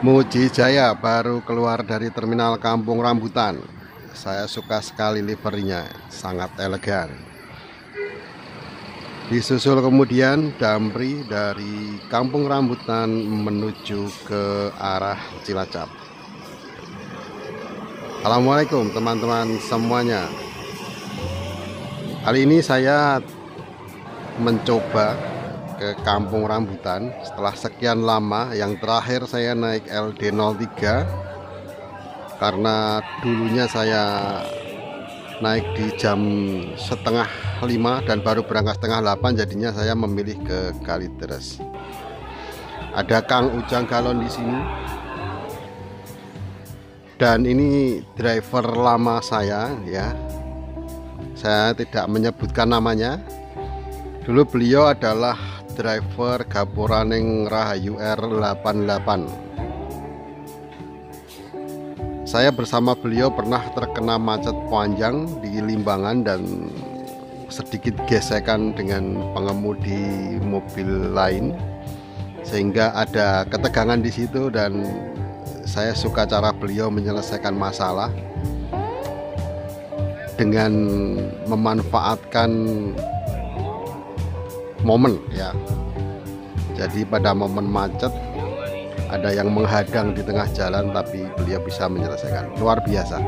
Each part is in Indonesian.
Muji Jaya baru keluar dari terminal Kampung Rambutan. Saya suka sekali liverynya, sangat elegan. Disusul kemudian Damri dari Kampung Rambutan menuju ke arah Cilacap. Assalamualaikum teman-teman semuanya. Kali ini saya mencoba ke Kampung Rambutan setelah sekian lama. Yang terakhir saya naik LD03 karena dulunya saya naik di jam setengah 5 dan baru berangkat setengah 8, jadinya saya memilih ke Kalideres. Ada Kang Ujang Galon di sini, dan ini driver lama saya ya. Saya tidak menyebutkan namanya. Dulu beliau adalah driver Gapuraning Rahayu R88. Saya bersama beliau pernah terkena macet panjang di Limbangan dan sedikit gesekan dengan pengemudi mobil lain, sehingga ada ketegangan di situ. Dan saya suka cara beliau menyelesaikan masalah dengan memanfaatkan momen ya. Jadi pada momen macet ada yang menghadang di tengah jalan, tapi beliau bisa menyelesaikan, luar biasa.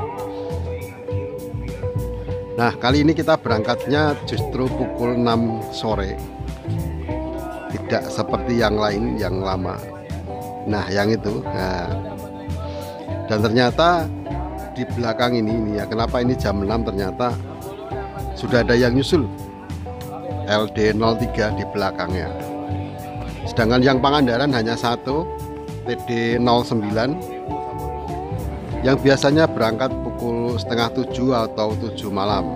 Nah, kali ini kita berangkatnya justru pukul 6 sore, tidak seperti yang lain yang lama. Nah, yang itu dan ternyata di belakang ini ya, kenapa ini jam 6, ternyata sudah ada yang nyusul LD03 di belakangnya. Sedangkan yang Pangandaran hanya satu, TD09, yang biasanya berangkat pukul setengah 7 atau 7 malam.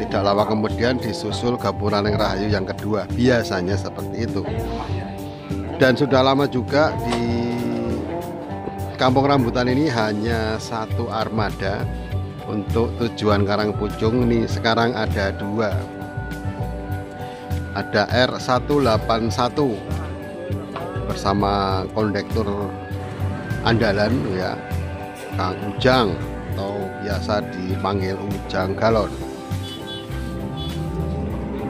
Tidak lama kemudian disusul Gapuraning Rahayu yang kedua, biasanya seperti itu. Dan sudah lama juga di Kampung Rambutan ini hanya satu armada untuk tujuan Karangpucung. Ini sekarang ada dua. Ada R181 bersama kondektur andalan ya, Kang Ujang, atau biasa dipanggil Ujang Galon.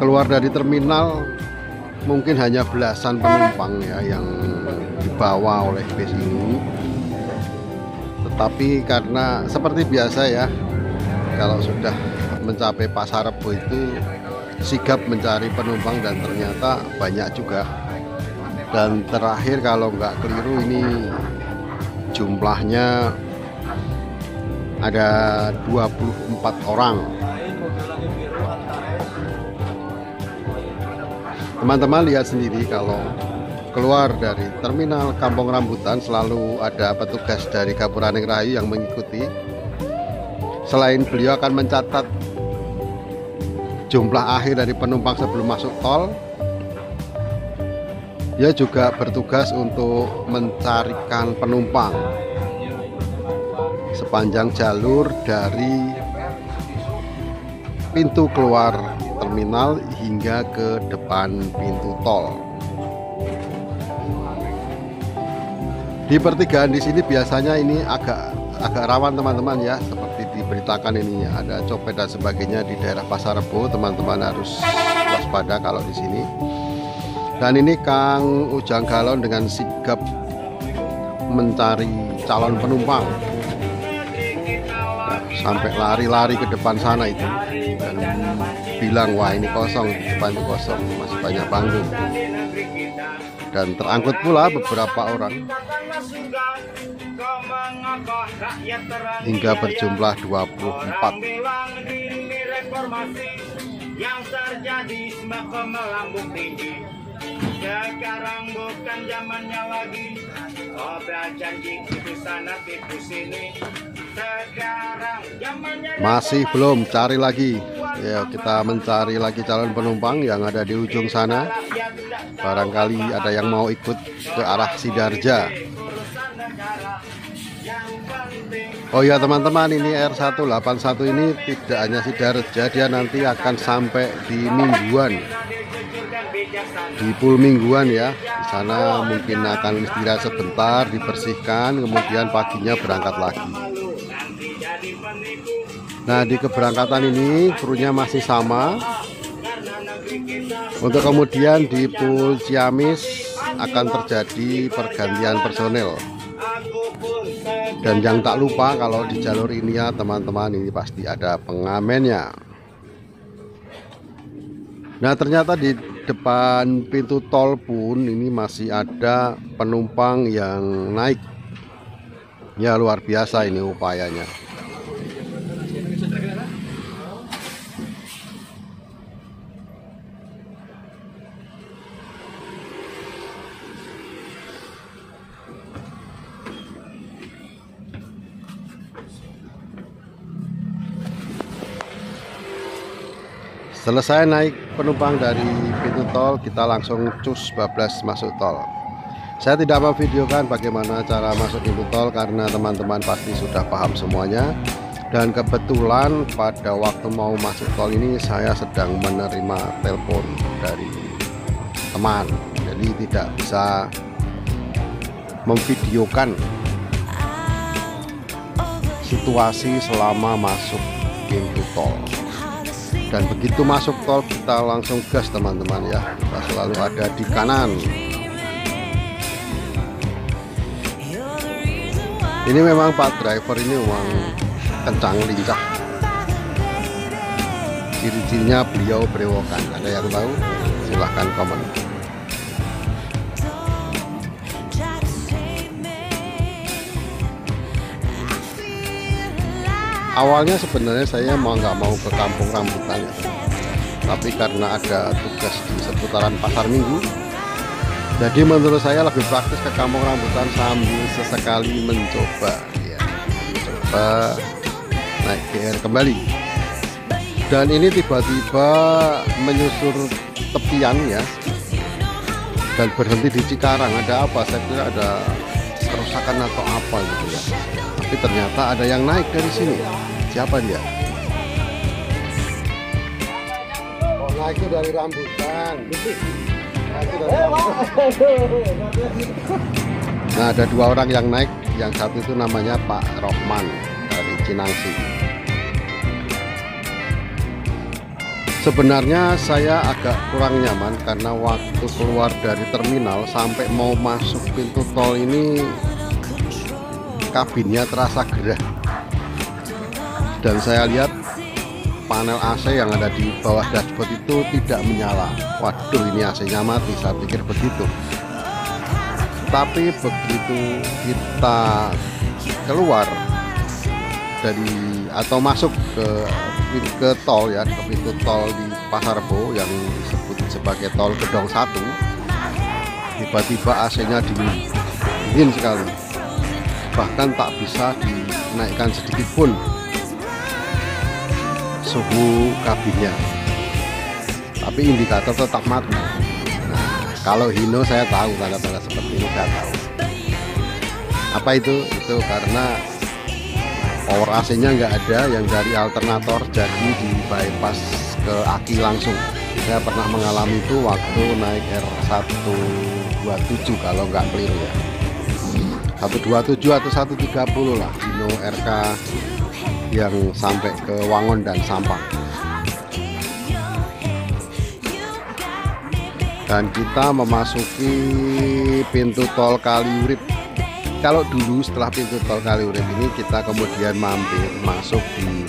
Keluar dari terminal mungkin hanya belasan penumpang ya yang dibawa oleh bis ini. Tetapi karena seperti biasa ya, kalau sudah mencapai Pasar Rebo itu sigap mencari penumpang, dan ternyata banyak juga. Dan terakhir kalau nggak keliru ini jumlahnya ada 24 orang. Teman-teman lihat sendiri, kalau keluar dari terminal Kampung Rambutan selalu ada petugas dari Gapuraning Rahayu yang mengikuti. Selain beliau akan mencatat jumlah akhir dari penumpang sebelum masuk tol, dia juga bertugas untuk mencarikan penumpang sepanjang jalur dari pintu keluar terminal hingga ke depan pintu tol. Di pertigaan di sini biasanya ini agak rawan teman-teman ya, seperti diberitakan ini ada copet dan sebagainya di daerah Pasar Rebo. Teman-teman harus waspada kalau di sini. Dan ini Kang Ujang Galon dengan sigap mencari calon penumpang ya, sampai lari-lari ke depan sana itu dan bilang, wah ini kosong, di depan itu kosong, masih banyak panggung. Dan terangkut pula beberapa orang hingga berjumlah 24. Yang terjadi semakin melambung tinggi. Sekarang bukan zamannya lagi obral janji itu sana tipu sini. Sekarang zamannya masih belum, cari lagi ya, kita mencari lagi calon penumpang yang ada di ujung sana. Barangkali ada yang mau ikut ke arah Sidarja. Oh ya teman-teman, ini R181 ini tidak hanya Sidarja, dia nanti akan sampai di Mingguan, di Pul Mingguan ya. Di sana mungkin akan istirahat sebentar, dibersihkan dibersihkan, kemudian paginya berangkat lagi. Nah, di keberangkatan ini krunya masih sama. Untuk kemudian di Pul Ciamis akan terjadi pergantian personel. Dan yang tak lupa, kalau di jalur ini ya teman-teman, ini pasti ada pengamennya. Nah, ternyata di depan pintu tol pun ini masih ada penumpang yang naik. Ya, luar biasa ini upayanya. Selesai naik penumpang dari pintu tol, kita langsung cus bablas masuk tol. Saya tidak memvideokan bagaimana cara masuk pintu tol karena teman-teman pasti sudah paham semuanya. Dan kebetulan pada waktu mau masuk tol ini saya sedang menerima telepon dari teman, jadi tidak bisa memvideokan situasi selama masuk pintu tol. Dan begitu masuk tol kita langsung gas teman-teman ya, kita selalu ada di kanan. Ini memang Pak driver ini memang kencang lincah. Ciri-cirinya beliau berewokan, ada yang tahu? Silahkan komen. Awalnya sebenarnya saya nggak mau ke Kampung Rambutan ya, tapi karena ada tugas di seputaran Pasar Minggu, jadi menurut saya lebih praktis ke Kampung Rambutan sambil sesekali mencoba naik GR kembali. Dan ini tiba-tiba menyusur tepian ya, dan berhenti di Cikarang. Ada apa? Saya kira ada kerusakan atau apa gitu ya, tapi ternyata ada yang naik dari sini. Siapa dia? Oh, naik itu dari Rambutan. Nah, ada dua orang yang naik. Yang satu itu namanya Pak Rohman dari Cinangsi. Sebenarnya saya agak kurang nyaman karena waktu keluar dari terminal sampai mau masuk pintu tol ini kabinnya terasa gerah. Dan saya lihat panel AC yang ada di bawah dashboard itu tidak menyala. Waduh, ini AC-nya mati, saya pikir begitu. Tapi begitu kita keluar dari atau masuk ke tol ya, ke pintu tol di Pasar Rebo yang disebut sebagai tol Gedong 1, tiba-tiba AC-nya dingin sekali. Bahkan tak bisa dinaikkan sedikit pun suhu kabinnya, tapi indikator tetap mati. Nah, kalau Hino saya tahu tanda-tanda seperti ini, saya tahu. Apa itu? Itu karena power AC-nya nggak ada yang dari alternator, jadi di bypass ke aki langsung. Saya pernah mengalami itu waktu naik R127 kalau nggak keliru ya, 127 atau 130 lah, Hino RK yang sampai ke Wangon dan Sampang. Dan kita memasuki pintu tol Kaliurip. Kalau dulu setelah pintu tol Kaliurip ini kita kemudian mampir masuk di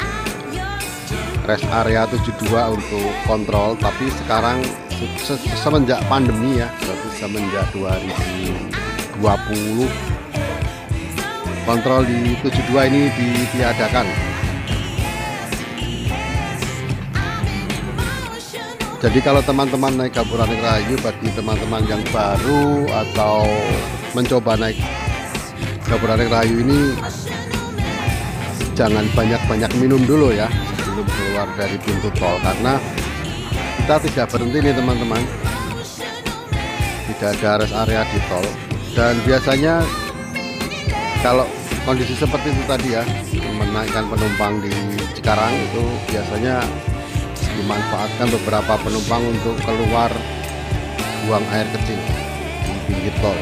rest area 72 untuk kontrol, tapi sekarang semenjak pandemi ya, berarti semenjak 2020 kontrol di 72 ini ditiadakan. Jadi kalau teman-teman naik Gapuraning Rahayu, bagi teman-teman yang baru atau mencoba naik Gapuraning Rahayu ini, jangan banyak-banyak minum dulu ya sebelum keluar dari pintu tol, karena kita tidak berhenti nih teman-teman, tidak ada rest area di tol. Dan biasanya kalau kondisi seperti itu tadi ya, menaikkan penumpang di Cikarang itu biasanya dimanfaatkan beberapa penumpang untuk keluar buang air kecil di pinggir tol.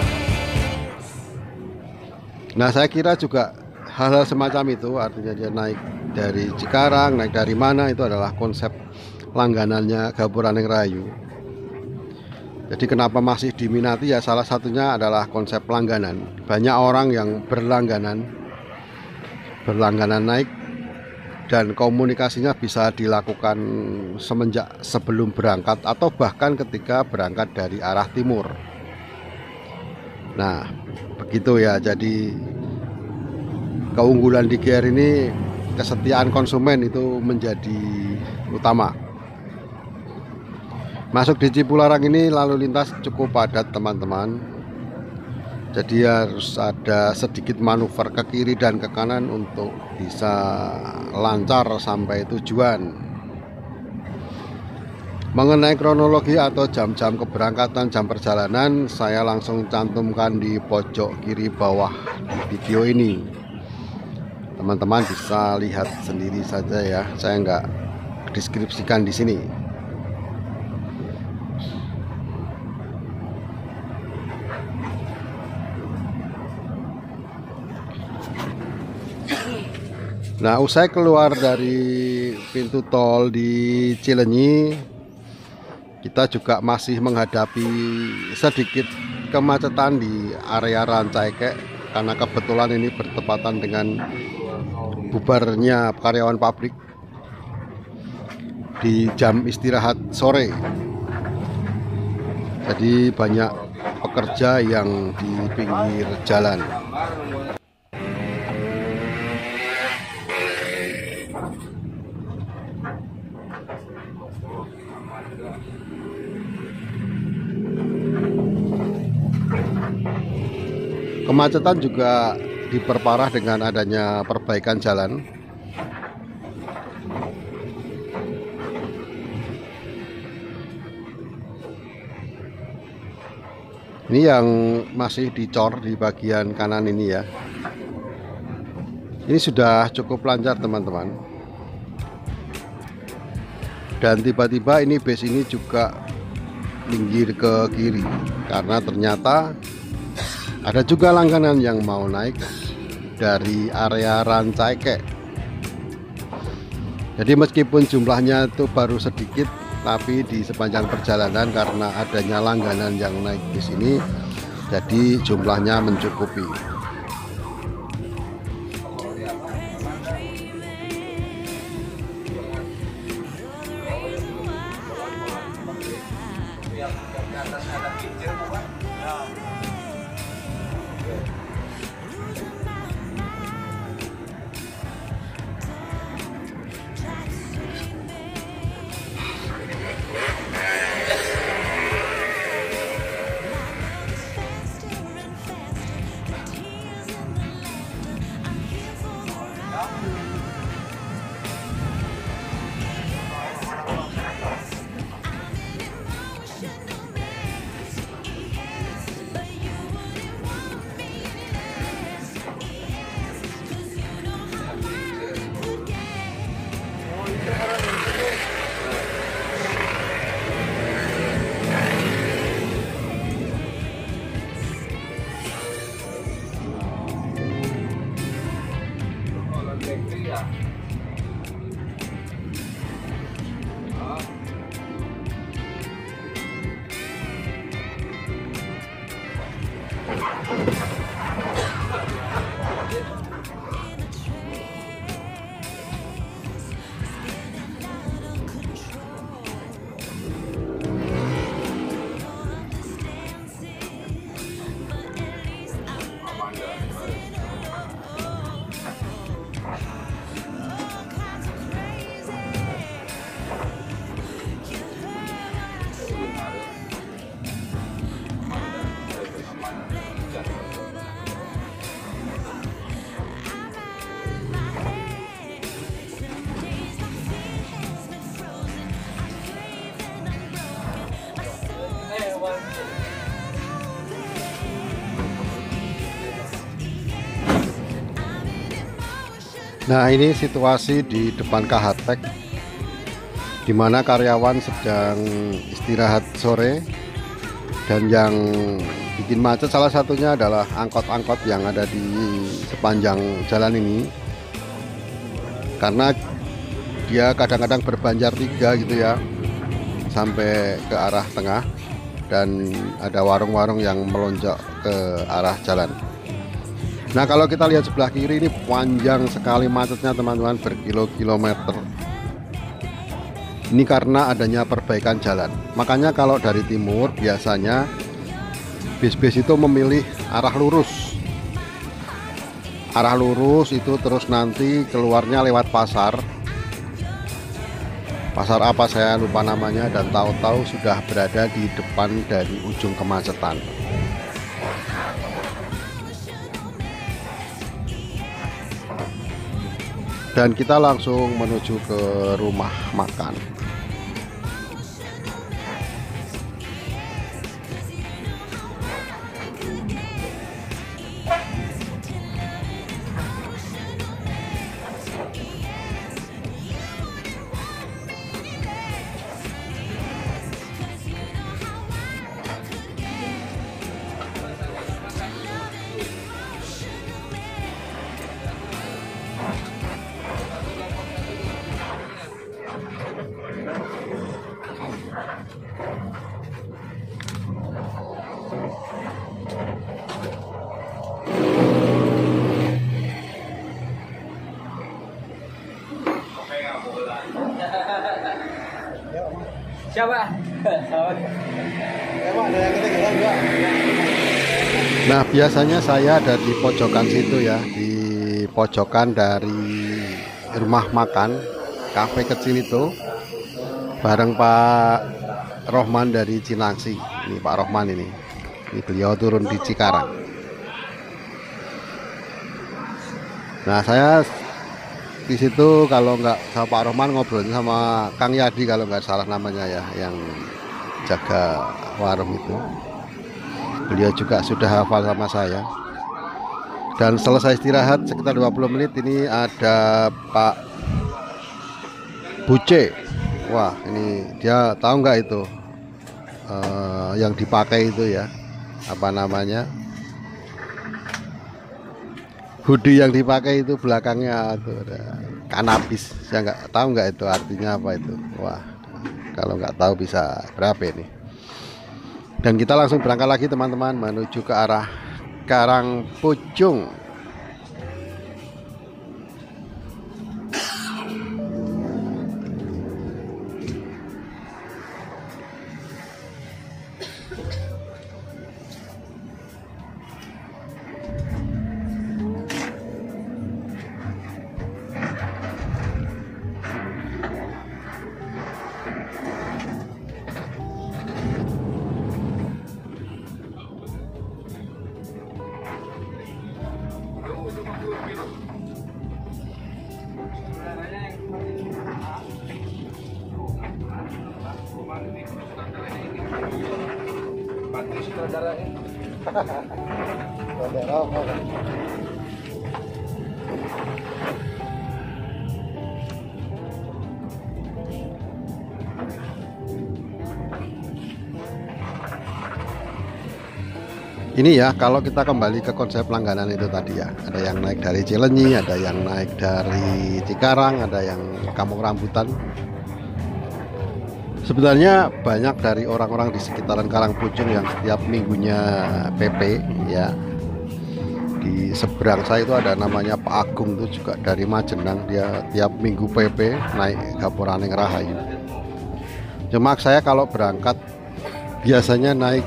Nah, saya kira juga hal-hal semacam itu, artinya dia naik dari Cikarang, naik dari mana, itu adalah konsep langganannya Gapura Rayu. Jadi kenapa masih diminati ya, salah satunya adalah konsep langganan. Banyak orang yang berlangganan naik, dan komunikasinya bisa dilakukan semenjak sebelum berangkat atau bahkan ketika berangkat dari arah timur. Nah, begitu ya. Jadi keunggulan di GR ini, kesetiaan konsumen itu menjadi utama. Masuk di Cipularang ini lalu lintas cukup padat teman-teman. Jadi harus ada sedikit manuver ke kiri dan ke kanan untuk bisa lancar sampai tujuan. Mengenai kronologi atau jam-jam keberangkatan, jam perjalanan, saya langsung cantumkan di pojok kiri bawah di video ini. Teman-teman bisa lihat sendiri saja ya, saya nggak deskripsikan di sini. Nah, usai keluar dari pintu tol di Cilenyi, kita juga masih menghadapi sedikit kemacetan di area Rancaikek karena kebetulan ini bertepatan dengan bubarnya karyawan pabrik di jam istirahat sore. Jadi banyak pekerja yang di pinggir jalan. Kemacetan juga diperparah dengan adanya perbaikan jalan. Ini yang masih dicor di bagian kanan ini ya. Ini sudah cukup lancar teman-teman. Dan tiba-tiba ini bus ini juga minggir ke kiri karena ternyata ada juga langganan yang mau naik dari area Rancaikek. Jadi meskipun jumlahnya itu baru sedikit, tapi di sepanjang perjalanan karena adanya langganan yang naik di sini, jadi jumlahnya mencukupi. Nah, ini situasi di depan KHTEK di mana karyawan sedang istirahat sore dan yang bikin macet salah satunya adalah angkot-angkot yang ada di sepanjang jalan ini, karena dia kadang-kadang berbanjar 3 gitu ya sampai ke arah tengah, dan ada warung-warung yang melonjak ke arah jalan. Nah, kalau kita lihat sebelah kiri ini panjang sekali macetnya teman-teman, berkilo-kilometer. Ini karena adanya perbaikan jalan. Makanya kalau dari timur biasanya bis-bis itu memilih arah lurus. Arah lurus itu terus nanti keluarnya lewat pasar. Pasar apa saya lupa namanya, dan tahu-tahu sudah berada di depan dari ujung kemacetan. Dan kita langsung menuju ke rumah makan. Siapa? Nah, biasanya saya ada di pojokan situ ya, di pojokan dari rumah makan kafe kecil itu, bareng Pak Rohman dari Cinangsi. Ini Pak Rohman ini beliau turun di Cikarang. Nah, saya di situ kalau nggak sama Pak Rohman ngobrolnya sama Kang Yadi kalau nggak salah namanya ya, yang jaga warung itu. Beliau juga sudah hafal sama saya. Dan selesai istirahat sekitar 20 menit ini ada Pak Buce. Wah, ini dia tahu nggak itu yang dipakai itu ya, apa namanya, hoodie yang dipakai itu belakangnya itu ada kanabis. Saya nggak tahu nggak itu artinya apa itu. Wah, kalau nggak tahu bisa berapa ini. Dan kita langsung berangkat lagi teman-teman, menuju ke arah Karangpucung. Ini ya, kalau kita kembali ke konsep langganan itu tadi ya, ada yang naik dari Cilenyi, ada yang naik dari Cikarang, ada yang Kampung Rambutan. Sebenarnya banyak dari orang-orang di sekitaran Karangpucung yang setiap minggunya PP ya. Di seberang saya itu ada namanya Pak Agung, itu juga dari Majenang, dia tiap minggu PP naik Gaporaning Rahayu. Cuma saya kalau berangkat biasanya naik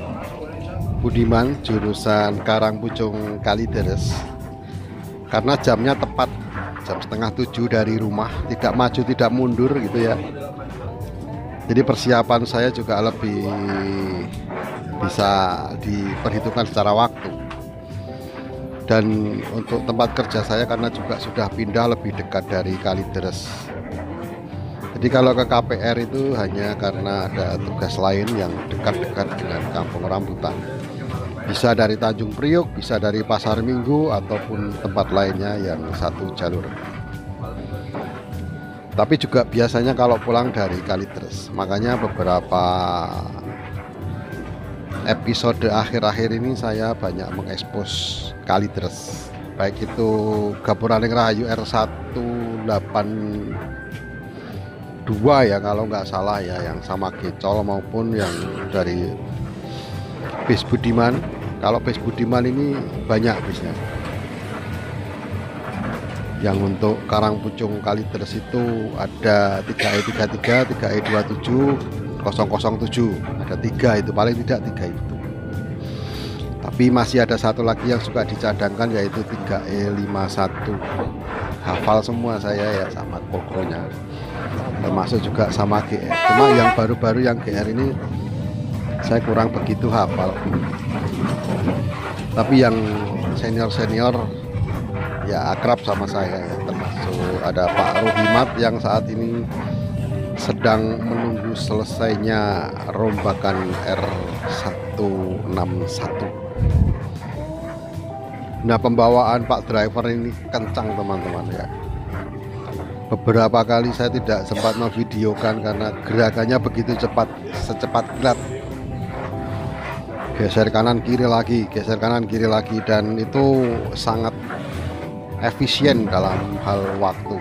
Budiman jurusan Karangpucung Kalideres, karena jamnya tepat jam setengah 7 dari rumah, tidak maju tidak mundur gitu ya. Jadi persiapan saya juga lebih bisa diperhitungkan secara waktu. Dan untuk tempat kerja saya karena juga sudah pindah lebih dekat dari Kalideres. Jadi kalau ke KPR itu hanya karena ada tugas lain yang dekat-dekat dengan Kampung Rambutan. Bisa dari Tanjung Priok, bisa dari Pasar Minggu, ataupun tempat lainnya yang satu jalur. Tapi juga biasanya kalau pulang dari Kalideres, makanya beberapa episode akhir-akhir ini saya banyak mengekspos kalideres, baik itu Gapuraning Rahayu R182 ya kalau nggak salah ya, yang sama Gecol maupun yang dari bis Budiman. Kalau bis Budiman ini banyak bisnya. Yang untuk Karang Pucung kalideres itu ada 3E33, 3E27, 007, ada 3 itu, paling tidak 3 itu. Tapi masih ada satu lagi yang suka dicadangkan, yaitu 3E51. Hafal semua saya ya sama pokoknya, termasuk juga sama GR. Cuma yang baru-baru yang GR ini saya kurang begitu hafal. Tapi yang senior-senior ya akrab sama saya ya, termasuk ada Pak Ruhimat yang saat ini sedang menunggu selesainya rombakan R161. Nah, pembawaan Pak driver ini kencang teman-teman ya. Beberapa kali saya tidak sempat memvideokan karena gerakannya begitu cepat, secepat kilat. Geser kanan kiri lagi, geser kanan kiri lagi, dan itu sangat efisien dalam hal waktu.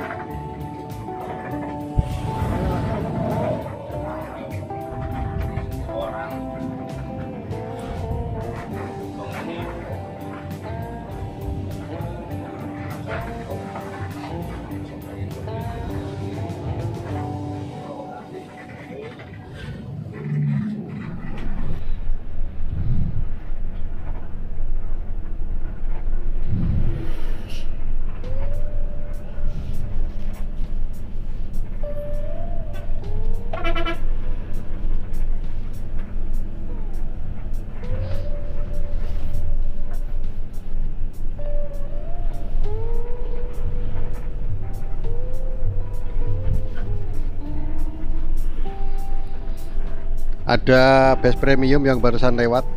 Ada bus premium yang barusan lewat,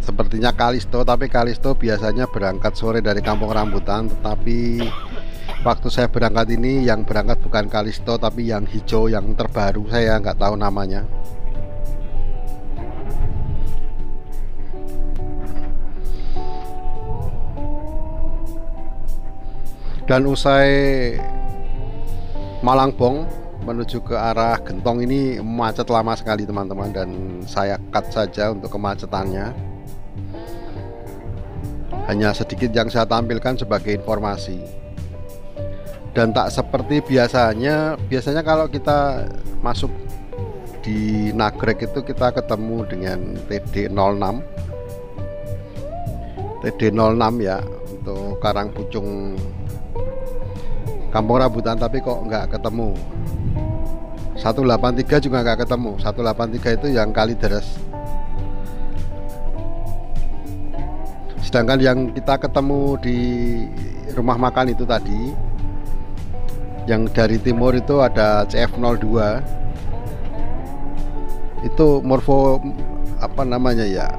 sepertinya Kalisto, tapi Kalisto biasanya berangkat sore dari Kampung Rambutan. Tetapi waktu saya berangkat ini yang berangkat bukan Kalisto, tapi yang hijau, yang terbaru, saya nggak tahu namanya. Dan usai Malangbong menuju ke arah Gentong ini macet lama sekali teman-teman, dan saya cut saja untuk kemacetannya. Hanya sedikit yang saya tampilkan sebagai informasi. Dan tak seperti biasanya kalau kita masuk di Nagrek itu kita ketemu dengan TD06 ya, untuk Karang Pucung Kampung Rambutan, tapi kok nggak ketemu. 183 juga nggak ketemu. 183 itu yang kalideres. Sedangkan yang kita ketemu di rumah makan itu tadi, yang dari timur itu ada CF02. Itu morfo apa namanya ya,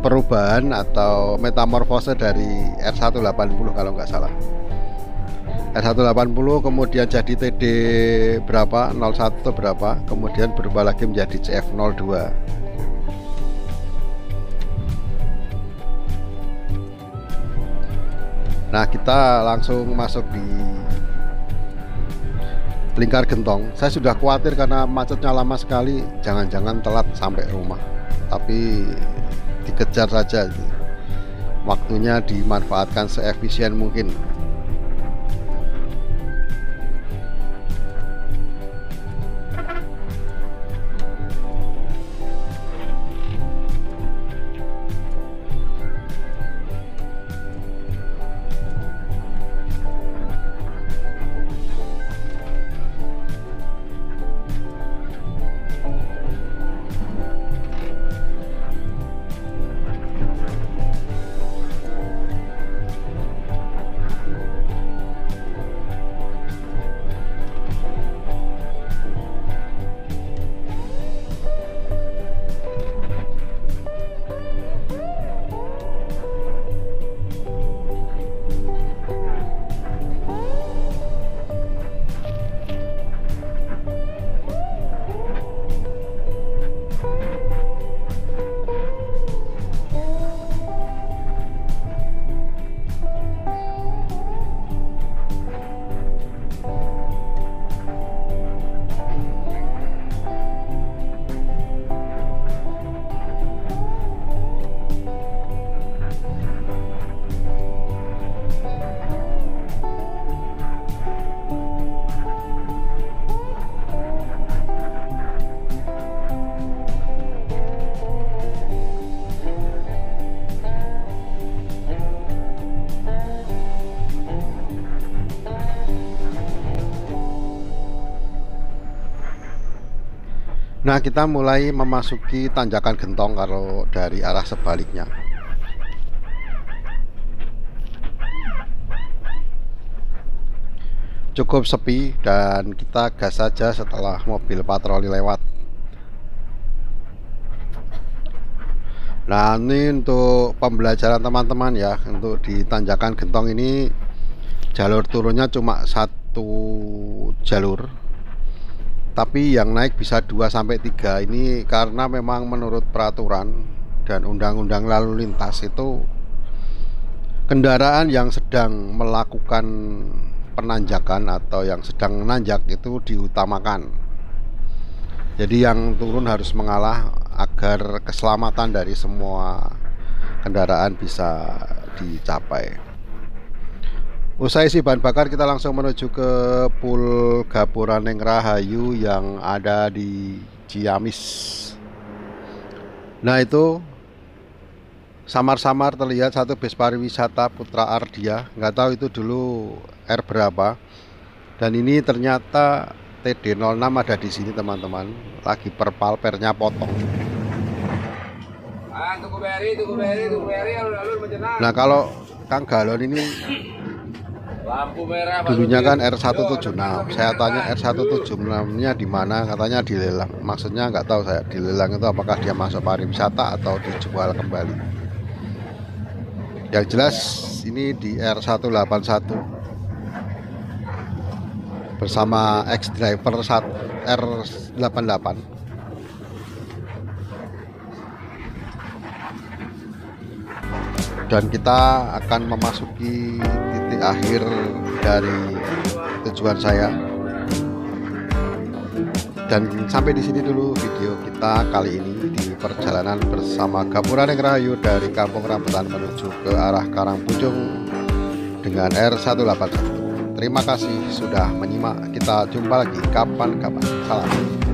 perubahan atau metamorfose dari R180 kalau nggak salah. R180 kemudian jadi TD berapa, 01 atau berapa, kemudian berubah lagi menjadi CF02. Nah, kita langsung masuk di Lingkar Gentong. Saya sudah khawatir karena macetnya lama sekali, jangan-jangan telat sampai rumah. Tapi dikejar saja, waktunya dimanfaatkan seefisien mungkin. Nah, kita mulai memasuki tanjakan gentong kalau dari arah sebaliknya. Cukup sepi dan kita gas saja setelah mobil patroli lewat. Nah, ini untuk pembelajaran teman-teman ya, untuk di tanjakan gentong ini jalur turunnya cuma satu jalur, tapi yang naik bisa 2-3. Ini karena memang menurut peraturan dan undang-undang lalu lintas itu kendaraan yang sedang melakukan penanjakan atau yang sedang menanjak itu diutamakan. Jadi yang turun harus mengalah agar keselamatan dari semua kendaraan bisa dicapai. Usai isi bahan bakar, kita langsung menuju ke Pul Gapuraneng Rahayu yang ada di Ciamis. Nah, itu samar-samar terlihat satu bis pariwisata Putra Ardia. Nggak tahu itu dulu R berapa. Dan ini ternyata TD06 ada di sini teman-teman. Lagi perpal, pernya potong. Nah, kalau Kang Galon ini lampu merah dulunya kan R176. Saya tanya R176-nya di mana? Katanya dilelang. Maksudnya nggak tahu saya, dilelang itu apakah dia masuk pariwisata atau dijual kembali. Yang jelas ini di R181 bersama ex driver R88. Dan kita akan memasuki titik akhir dari tujuan saya. Dan sampai di sini dulu video kita kali ini di perjalanan bersama Gapuraneng Rahayu dari Kampung Rambutan menuju ke arah Karangpunjung dengan R181. Terima kasih sudah menyimak. Kita jumpa lagi kapan-kapan. Salam.